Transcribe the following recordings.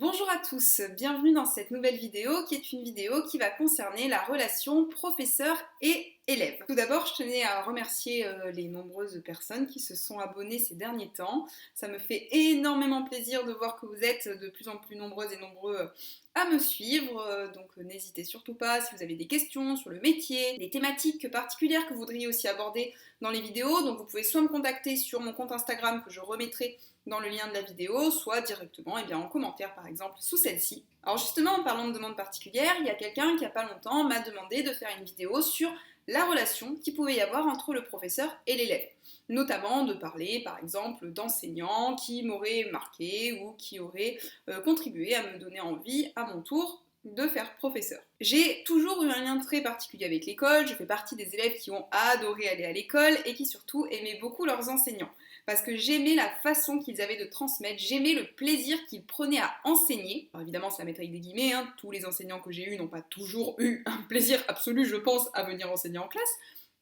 Bonjour à tous, bienvenue dans cette nouvelle vidéo qui est une vidéo qui va concerner la relation professeur et élève. Tout d'abord, je tenais à remercier les nombreuses personnes qui se sont abonnées ces derniers temps. Ça me fait énormément plaisir de voir que vous êtes de plus en plus nombreuses et nombreux à me suivre, donc n'hésitez surtout pas si vous avez des questions sur le métier, des thématiques particulières que vous voudriez aussi aborder dans les vidéos, donc vous pouvez soit me contacter sur mon compte Instagram que je remettrai dans le lien de la vidéo, soit directement en commentaire par exemple sous celle-ci. Alors justement, en parlant de demandes particulières, il y a quelqu'un qui il n'y a pas longtemps m'a demandé de faire une vidéo sur la relation qu'il pouvait y avoir entre le professeur et l'élève. Notamment de parler par exemple d'enseignants qui m'auraient marqué ou qui auraient contribué à me donner envie à mon tour de faire professeur. J'ai toujours eu un lien très particulier avec l'école, je fais partie des élèves qui ont adoré aller à l'école et qui surtout aimaient beaucoup leurs enseignants. Parce que j'aimais la façon qu'ils avaient de transmettre, j'aimais le plaisir qu'ils prenaient à enseigner. Alors évidemment, c'est à mettre avec des guillemets, tous les enseignants que j'ai eus n'ont pas toujours eu un plaisir absolu, je pense, à venir enseigner en classe.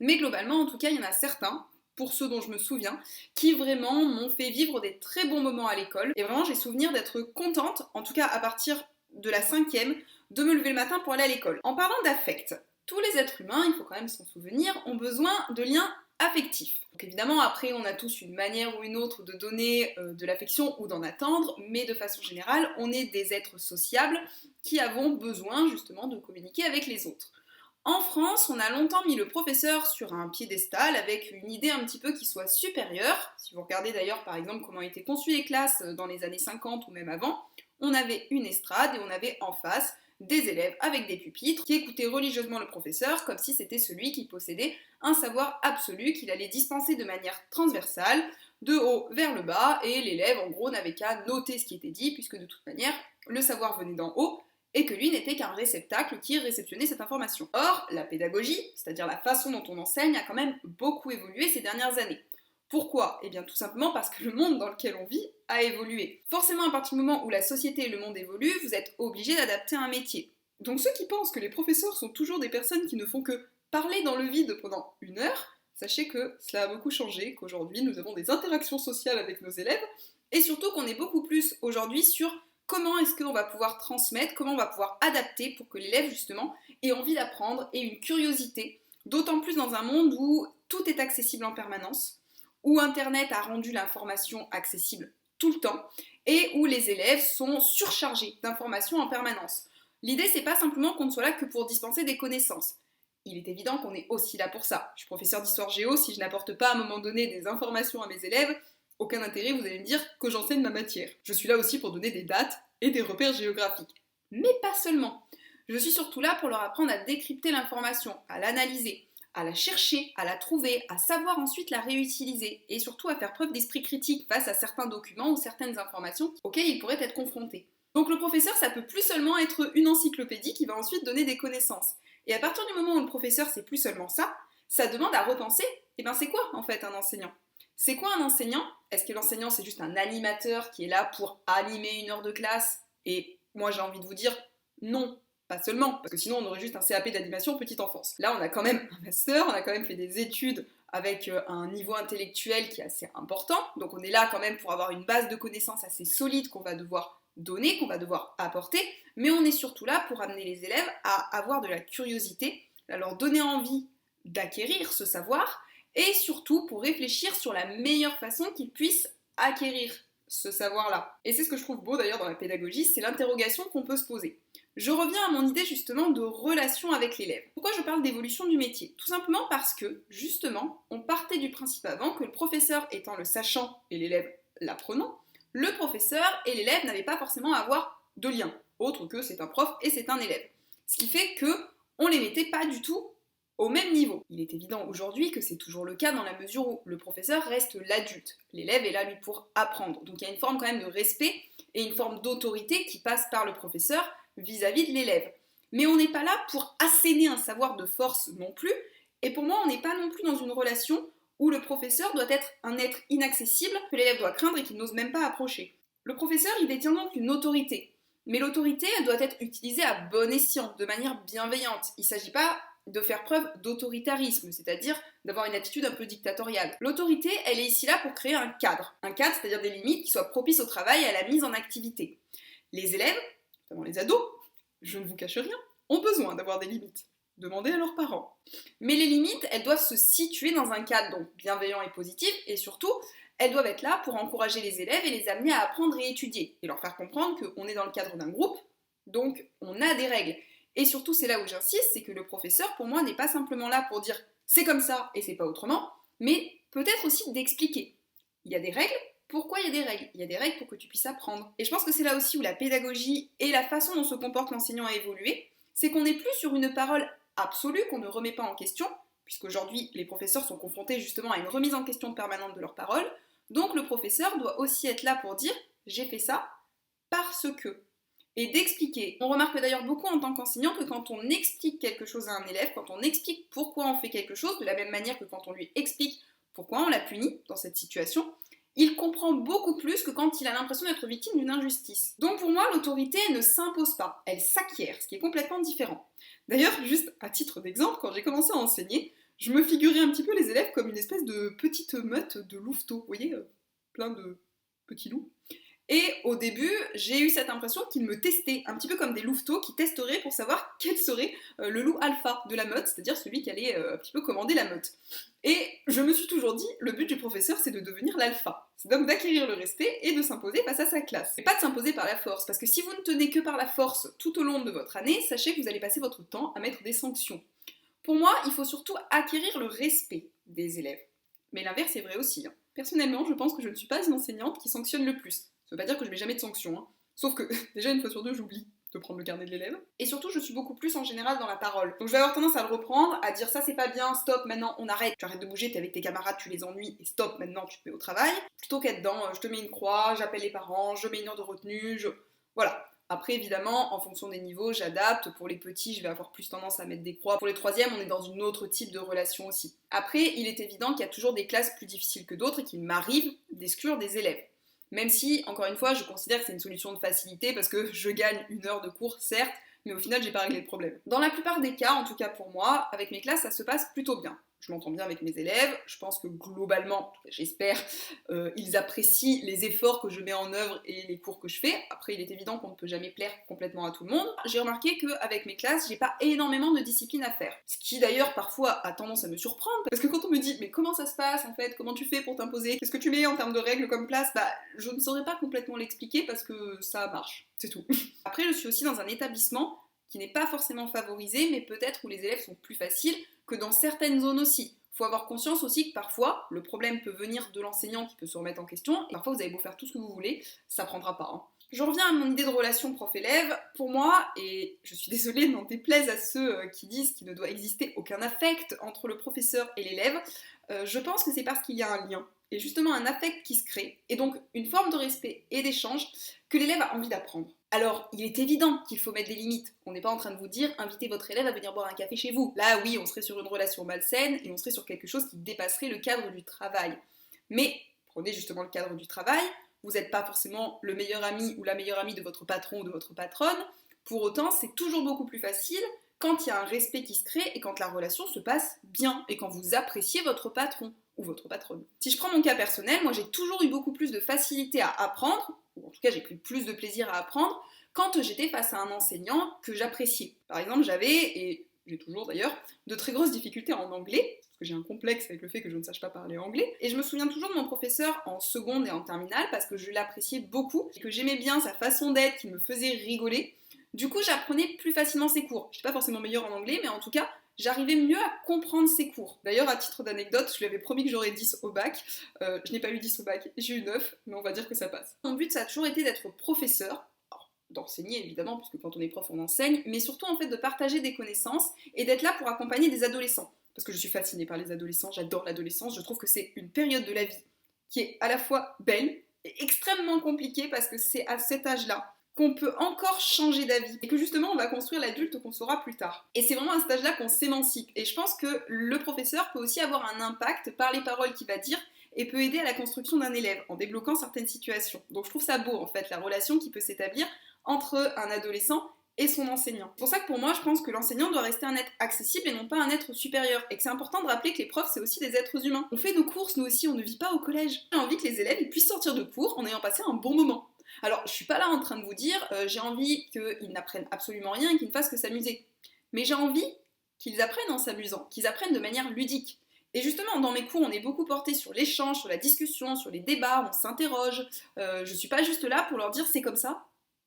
Mais globalement, en tout cas, il y en a certains, pour ceux dont je me souviens, qui vraiment m'ont fait vivre des très bons moments à l'école. Et vraiment, j'ai souvenir d'être contente, en tout cas à partir de la 5e, de me lever le matin pour aller à l'école. En parlant d'affect, tous les êtres humains, il faut quand même s'en souvenir, ont besoin de liens affectifs. Donc évidemment, après, on a tous une manière ou une autre de donner de l'affection ou d'en attendre, mais de façon générale, on est des êtres sociables qui avons besoin justement de communiquer avec les autres. En France, on a longtemps mis le professeur sur un piédestal avec une idée un petit peu qui soit supérieure. Si vous regardez d'ailleurs par exemple comment étaient conçues les classes dans les années 50 ou même avant, on avait une estrade et on avait en face des élèves avec des pupitres qui écoutaient religieusement le professeur comme si c'était celui qui possédait un savoir absolu qu'il allait dispenser de manière transversale, de haut vers le bas, et l'élève en gros n'avait qu'à noter ce qui était dit puisque de toute manière le savoir venait d'en haut et que lui n'était qu'un réceptacle qui réceptionnait cette information. Or, la pédagogie, c'est-à-dire la façon dont on enseigne, a quand même beaucoup évolué ces dernières années. Pourquoi ? Eh bien tout simplement parce que le monde dans lequel on vit a évolué. Forcément, à partir du moment où la société et le monde évoluent, vous êtes obligé d'adapter un métier. Donc ceux qui pensent que les professeurs sont toujours des personnes qui ne font que parler dans le vide pendant une heure, sachez que cela a beaucoup changé, qu'aujourd'hui nous avons des interactions sociales avec nos élèves, et surtout qu'on est beaucoup plus aujourd'hui sur comment est-ce qu'on va pouvoir transmettre, comment on va pouvoir adapter pour que l'élève justement ait envie d'apprendre et une curiosité, d'autant plus dans un monde où tout est accessible en permanence, où Internet a rendu l'information accessible tout le temps, et où les élèves sont surchargés d'informations en permanence. L'idée, c'est pas simplement qu'on ne soit là que pour dispenser des connaissances. Il est évident qu'on est aussi là pour ça. Je suis professeur d'histoire géo, si je n'apporte pas à un moment donné des informations à mes élèves, aucun intérêt, vous allez me dire, que j'enseigne ma matière. Je suis là aussi pour donner des dates et des repères géographiques. Mais pas seulement. Je suis surtout là pour leur apprendre à décrypter l'information, à l'analyser, à la chercher, à la trouver, à savoir ensuite la réutiliser et surtout à faire preuve d'esprit critique face à certains documents ou certaines informations auxquelles ils pourraient être confrontés. Donc le professeur, ça peut plus seulement être une encyclopédie qui va ensuite donner des connaissances. Et à partir du moment où le professeur, c'est plus seulement ça, ça demande à repenser, c'est quoi en fait un enseignant ? C'est quoi un enseignant ? Est-ce que l'enseignant c'est juste un animateur qui est là pour animer une heure de classe ? Et moi j'ai envie de vous dire non, pas seulement, parce que sinon on aurait juste un CAP d'animation petite enfance. Là on a quand même un master, on a quand même fait des études avec un niveau intellectuel qui est assez important, donc on est là quand même pour avoir une base de connaissances assez solide qu'on va devoir donner, qu'on va devoir apporter, mais on est surtout là pour amener les élèves à avoir de la curiosité, à leur donner envie d'acquérir ce savoir, et surtout pour réfléchir sur la meilleure façon qu'ils puissent acquérir ce savoir-là. Et c'est ce que je trouve beau d'ailleurs dans la pédagogie, c'est l'interrogation qu'on peut se poser. Je reviens à mon idée justement de relation avec l'élève. Pourquoi je parle d'évolution du métier ? Tout simplement parce que, justement, on partait du principe avant que le professeur étant le sachant et l'élève l'apprenant, le professeur et l'élève n'avaient pas forcément à avoir de lien, autre que c'est un prof et c'est un élève. Ce qui fait qu'on les mettait pas du tout au même niveau. Il est évident aujourd'hui que c'est toujours le cas dans la mesure où le professeur reste l'adulte. L'élève est là lui pour apprendre. Donc il y a une forme quand même de respect et une forme d'autorité qui passe par le professeur vis-à-vis de l'élève. Mais on n'est pas là pour asséner un savoir de force non plus, et pour moi on n'est pas non plus dans une relation où le professeur doit être un être inaccessible que l'élève doit craindre et qu'il n'ose même pas approcher. Le professeur il détient donc une autorité, mais l'autorité elle doit être utilisée à bon escient, de manière bienveillante. Il ne s'agit pas de faire preuve d'autoritarisme, c'est-à-dire d'avoir une attitude un peu dictatoriale. L'autorité, elle est ici là pour créer un cadre, c'est-à-dire des limites qui soient propices au travail et à la mise en activité. Les élèves, notamment les ados, je ne vous cache rien, ont besoin d'avoir des limites. Demandez à leurs parents. Mais les limites, elles doivent se situer dans un cadre donc bienveillant et positif, et surtout, elles doivent être là pour encourager les élèves et les amener à apprendre et étudier, et leur faire comprendre qu'on est dans le cadre d'un groupe, donc on a des règles. Et surtout, c'est là où j'insiste, c'est que le professeur, pour moi, n'est pas simplement là pour dire c'est comme ça et c'est pas autrement, mais peut-être aussi d'expliquer. Il y a des règles, pourquoi il y a des règles? Il y a des règles pour que tu puisses apprendre. Et je pense que c'est là aussi où la pédagogie et la façon dont se comporte l'enseignant a évolué, c'est qu'on n'est plus sur une parole absolue qu'on ne remet pas en question, puisqu'aujourd'hui les professeurs sont confrontés justement à une remise en question permanente de leurs paroles, donc le professeur doit aussi être là pour dire j'ai fait ça parce que. Et d'expliquer. On remarque d'ailleurs beaucoup en tant qu'enseignant que quand on explique quelque chose à un élève, quand on explique pourquoi on fait quelque chose, de la même manière que quand on lui explique pourquoi on l'a puni dans cette situation, il comprend beaucoup plus que quand il a l'impression d'être victime d'une injustice. Donc pour moi, l'autorité ne s'impose pas, elle s'acquiert, ce qui est complètement différent. D'ailleurs, juste à titre d'exemple, quand j'ai commencé à enseigner, je me figurais un petit peu les élèves comme une espèce de petite meute de louveteaux, vous voyez, plein de petits loups. Et au début, j'ai eu cette impression qu'ils me testaient, un petit peu comme des louveteaux qui testeraient pour savoir quel serait le loup alpha de la meute, c'est-à-dire celui qui allait un petit peu commander la meute. Et je me suis toujours dit, le but du professeur, c'est de devenir l'alpha. C'est donc d'acquérir le respect et de s'imposer face à sa classe. Et pas de s'imposer par la force, parce que si vous ne tenez que par la force tout au long de votre année, sachez que vous allez passer votre temps à mettre des sanctions. Pour moi, il faut surtout acquérir le respect des élèves. Mais l'inverse est vrai aussi. Personnellement, je pense que je ne suis pas une enseignante qui sanctionne le plus. Ça veut pas dire que je mets jamais de sanctions, Sauf que, déjà, une fois sur deux, j'oublie de prendre le carnet de l'élève. Et surtout, je suis beaucoup plus en général dans la parole. Donc je vais avoir tendance à le reprendre, à dire ça c'est pas bien, stop, maintenant on arrête. Tu arrêtes de bouger, t'es avec tes camarades, tu les ennuies, et stop, maintenant tu te mets au travail. Plutôt qu'être dans, je te mets une croix, j'appelle les parents, je mets une heure de retenue, Voilà. Après, évidemment, en fonction des niveaux, j'adapte. Pour les petits, je vais avoir plus tendance à mettre des croix. Pour les troisièmes, on est dans une autre type de relation aussi. Après, il est évident qu'il y a toujours des classes plus difficiles que d'autres et qu'il m'arrive d'exclure des élèves. Même si, encore une fois, je considère que c'est une solution de facilité parce que je gagne une heure de cours, certes, mais au final, j'ai pas réglé le problème. Dans la plupart des cas, en tout cas pour moi, avec mes classes, ça se passe plutôt bien. Je m'entends bien avec mes élèves, je pense que globalement, j'espère, ils apprécient les efforts que je mets en œuvre et les cours que je fais. Après, il est évident qu'on ne peut jamais plaire complètement à tout le monde. J'ai remarqué qu'avec mes classes, j'ai pas énormément de discipline à faire. Ce qui d'ailleurs parfois a tendance à me surprendre, parce que quand on me dit mais comment ça se passe en fait, comment tu fais pour t'imposer, qu'est-ce que tu mets en termes de règles comme place, je ne saurais pas complètement l'expliquer parce que ça marche, c'est tout. Après, je suis aussi dans un établissement qui n'est pas forcément favorisé, mais peut-être où les élèves sont plus faciles que dans certaines zones aussi. Il faut avoir conscience aussi que parfois, le problème peut venir de l'enseignant qui peut se remettre en question, et parfois vous avez beau faire tout ce que vous voulez, ça prendra pas. Je reviens à mon idée de relation prof-élève. Pour moi, et je suis désolée, n'en déplaise à ceux qui disent qu'il ne doit exister aucun affect entre le professeur et l'élève, je pense que c'est parce qu'il y a un lien, et justement un affect qui se crée, et donc une forme de respect et d'échange que l'élève a envie d'apprendre. Alors, il est évident qu'il faut mettre des limites. On n'est pas en train de vous dire invitez votre élève à venir boire un café chez vous. Là, oui, on serait sur une relation malsaine et on serait sur quelque chose qui dépasserait le cadre du travail. Mais prenez justement le cadre du travail. Vous n'êtes pas forcément le meilleur ami ou la meilleure amie de votre patron ou de votre patronne. Pour autant, c'est toujours beaucoup plus facile quand il y a un respect qui se crée et quand la relation se passe bien et quand vous appréciez votre patron ou votre patronne. Si je prends mon cas personnel, moi j'ai toujours eu beaucoup plus de facilité à apprendre, ou en tout cas j'ai pris plus de plaisir à apprendre, quand j'étais face à un enseignant que j'appréciais. Par exemple, j'avais, et j'ai toujours d'ailleurs, de très grosses difficultés en anglais, parce que j'ai un complexe avec le fait que je ne sache pas parler anglais, et je me souviens toujours de mon professeur en seconde et en terminale, parce que je l'appréciais beaucoup, et que j'aimais bien sa façon d'être, qui me faisait rigoler. Du coup, j'apprenais plus facilement ses cours. Je n'étais pas forcément meilleure en anglais, mais en tout cas, j'arrivais mieux à comprendre ses cours. D'ailleurs, à titre d'anecdote, je lui avais promis que j'aurais 10 au bac. Je n'ai pas eu 10 au bac, j'ai eu 9, mais on va dire que ça passe. Mon but, ça a toujours été d'être professeur, d'enseigner évidemment, puisque quand on est prof, on enseigne, mais surtout en fait de partager des connaissances et d'être là pour accompagner des adolescents. Parce que je suis fascinée par les adolescents, j'adore l'adolescence, je trouve que c'est une période de la vie qui est à la fois belle et extrêmement compliquée parce que c'est à cet âge-là qu'on peut encore changer d'avis et que justement on va construire l'adulte qu'on sera plus tard. Et c'est vraiment à cet âge-là qu'on s'émancipe. Et je pense que le professeur peut aussi avoir un impact par les paroles qu'il va dire et peut aider à la construction d'un élève en débloquant certaines situations. Donc je trouve ça beau en fait, la relation qui peut s'établir entre un adolescent et son enseignant. C'est pour ça que pour moi, je pense que l'enseignant doit rester un être accessible et non pas un être supérieur. Et que c'est important de rappeler que les profs, c'est aussi des êtres humains. On fait nos courses, nous aussi, on ne vit pas au collège. J'ai envie que les élèves ils puissent sortir de cours en ayant passé un bon moment. Alors, je suis pas là en train de vous dire, j'ai envie qu'ils n'apprennent absolument rien et qu'ils ne fassent que s'amuser. Mais j'ai envie qu'ils apprennent en s'amusant, qu'ils apprennent de manière ludique. Et justement, dans mes cours, on est beaucoup porté sur l'échange, sur la discussion, sur les débats, on s'interroge. Je suis pas juste là pour leur dire c'est comme ça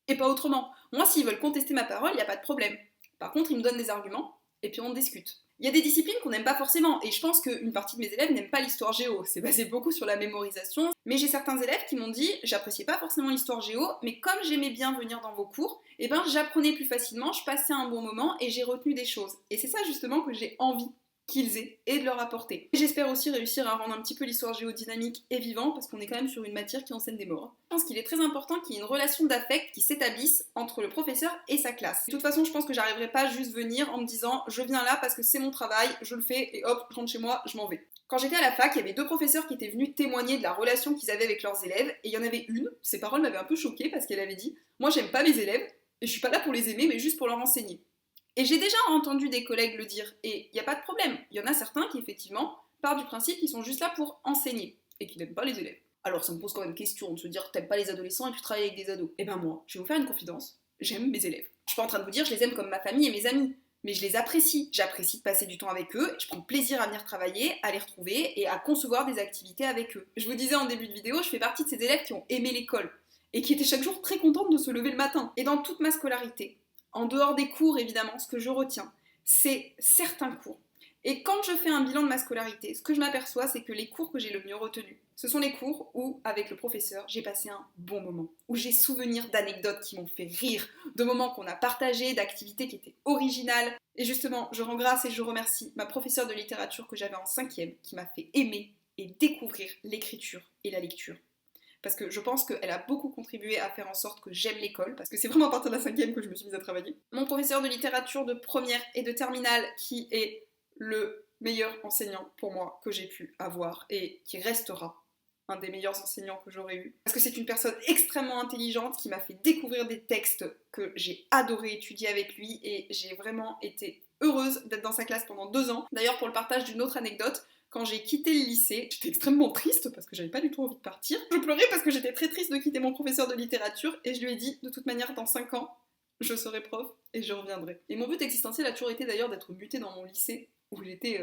et pas autrement. Moi, s'ils veulent contester ma parole, il n'y a pas de problème. Par contre, ils me donnent des arguments et puis on discute. Il y a des disciplines qu'on n'aime pas forcément, et je pense qu'une partie de mes élèves n'aiment pas l'histoire géo, c'est basé beaucoup sur la mémorisation, mais j'ai certains élèves qui m'ont dit j'appréciais pas forcément l'histoire géo, mais comme j'aimais bien venir dans vos cours, eh ben j'apprenais plus facilement, je passais un bon moment et j'ai retenu des choses. Et c'est ça justement que j'ai envie qu'ils aient et de leur apporter. J'espère aussi réussir à rendre un petit peu l'histoire géodynamique et vivant, parce qu'on est quand même sur une matière qui enseigne des morts. Je pense qu'il est très important qu'il y ait une relation d'affect qui s'établisse entre le professeur et sa classe. De toute façon, je pense que j'arriverai pas juste venir en me disant je viens là parce que c'est mon travail, je le fais et hop, je rentre chez moi, je m'en vais. Quand j'étais à la fac, il y avait deux professeurs qui étaient venus témoigner de la relation qu'ils avaient avec leurs élèves, et il y en avait une, ses paroles m'avaient un peu choquée parce qu'elle avait dit moi j'aime pas mes élèves, et je suis pas là pour les aimer, mais juste pour leur enseigner. Et j'ai déjà entendu des collègues le dire, et il n'y a pas de problème. Il y en a certains qui, effectivement, partent du principe qu'ils sont juste là pour enseigner, et qui n'aiment pas les élèves. Alors ça me pose quand même question de se dire t'aimes pas les adolescents et tu travailles avec des ados. Eh ben moi, je vais vous faire une confidence, j'aime mes élèves. Je suis pas en train de vous dire je les aime comme ma famille et mes amis, mais je les apprécie. J'apprécie de passer du temps avec eux, je prends plaisir à venir travailler, à les retrouver et à concevoir des activités avec eux. Je vous disais en début de vidéo, je fais partie de ces élèves qui ont aimé l'école, et qui étaient chaque jour très contentes de se lever le matin. Et dans toute ma scolarité, en dehors des cours évidemment, ce que je retiens, c'est certains cours. Et quand je fais un bilan de ma scolarité, ce que je m'aperçois, c'est que les cours que j'ai le mieux retenus, ce sont les cours où, avec le professeur, j'ai passé un bon moment, où j'ai souvenir d'anecdotes qui m'ont fait rire, de moments qu'on a partagés, d'activités qui étaient originales. Et justement, je rends grâce et je remercie ma professeure de littérature que j'avais en 5e, qui m'a fait aimer et découvrir l'écriture et la lecture. Parce que je pense qu'elle a beaucoup contribué à faire en sorte que j'aime l'école, parce que c'est vraiment à partir de la 5e que je me suis mise à travailler. Mon professeur de littérature de première et de terminale, qui est le meilleur enseignant pour moi que j'ai pu avoir, et qui restera un des meilleurs enseignants que j'aurais eu. Parce que c'est une personne extrêmement intelligente, qui m'a fait découvrir des textes que j'ai adoré étudier avec lui, et j'ai vraiment été heureuse d'être dans sa classe pendant 2 ans. D'ailleurs, pour le partage d'une autre anecdote, quand j'ai quitté le lycée, j'étais extrêmement triste parce que j'avais pas du tout envie de partir. Je pleurais parce que j'étais très triste de quitter mon professeur de littérature et je lui ai dit, de toute manière, dans 5 ans, je serai prof et je reviendrai. Et mon but existentiel a toujours été d'ailleurs d'être mutée dans mon lycée où j'étais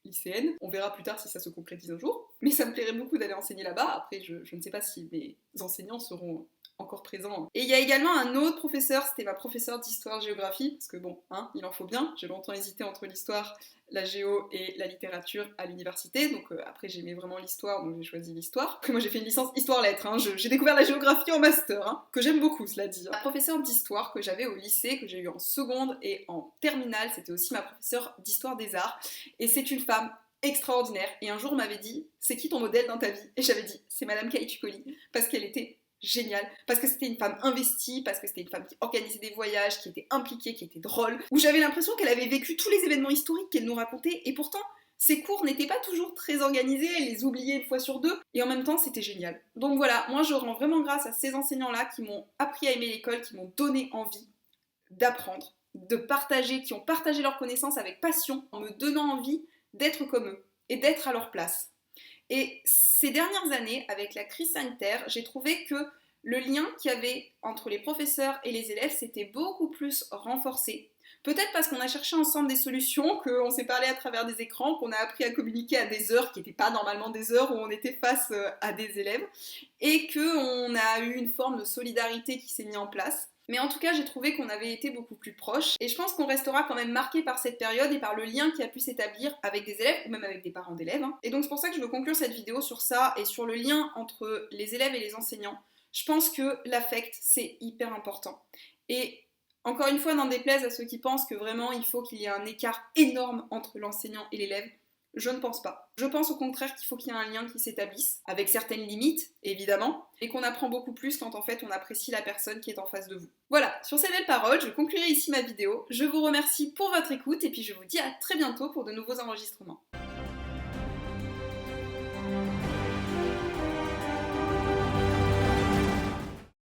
lycéenne. On verra plus tard si ça se concrétise un jour. Mais ça me plairait beaucoup d'aller enseigner là-bas. Après, je ne sais pas si mes enseignants seront encore présents. Et il y a également un autre professeur, c'était ma professeure d'histoire-géographie, parce que bon, hein, il en faut bien. J'ai longtemps hésité entre l'histoire, la géo et la littérature à l'université, donc après j'aimais vraiment l'histoire, donc j'ai choisi l'histoire. Après moi j'ai fait une licence histoire-lettres, hein. J'ai découvert la géographie en master, hein, que j'aime beaucoup cela dit. La professeure d'histoire que j'avais au lycée, que j'ai eu en seconde et en terminale, c'était aussi ma professeure d'histoire des arts, et c'est une femme extraordinaire, et un jour on m'avait dit c'est qui ton modèle dans ta vie, et j'avais dit c'est Madame Kaïtukoli, parce qu'elle était géniale, parce que c'était une femme investie, parce que c'était une femme qui organisait des voyages, qui était impliquée, qui était drôle, où j'avais l'impression qu'elle avait vécu tous les événements historiques qu'elle nous racontait, et pourtant, ses cours n'étaient pas toujours très organisés, elle les oubliait une fois sur deux, et en même temps, c'était génial. Donc voilà, moi je rends vraiment grâce à ces enseignants-là qui m'ont appris à aimer l'école, qui m'ont donné envie d'apprendre, de partager, qui ont partagé leurs connaissances avec passion, en me donnant envie d'être comme eux, et d'être à leur place. Et ces dernières années, avec la crise sanitaire, j'ai trouvé que le lien qu'il y avait entre les professeurs et les élèves s'était beaucoup plus renforcé. Peut-être parce qu'on a cherché ensemble des solutions, qu'on s'est parlé à travers des écrans, qu'on a appris à communiquer à des heures qui n'étaient pas normalement des heures où on était face à des élèves, et qu'on a eu une forme de solidarité qui s'est mise en place. Mais en tout cas, j'ai trouvé qu'on avait été beaucoup plus proches, et je pense qu'on restera quand même marqué par cette période et par le lien qui a pu s'établir avec des élèves, ou même avec des parents d'élèves. Hein. Et donc c'est pour ça que je veux conclure cette vidéo sur ça, et sur le lien entre les élèves et les enseignants. Je pense que l'affect, c'est hyper important. Et encore une fois, n'en déplaise à ceux qui pensent que vraiment il faut qu'il y ait un écart énorme entre l'enseignant et l'élève, je ne pense pas. Je pense au contraire qu'il faut qu'il y ait un lien qui s'établisse, avec certaines limites, évidemment, et qu'on apprend beaucoup plus quand en fait on apprécie la personne qui est en face de vous. Voilà, sur ces belles paroles, je conclurai ici ma vidéo. Je vous remercie pour votre écoute, et puis je vous dis à très bientôt pour de nouveaux enregistrements.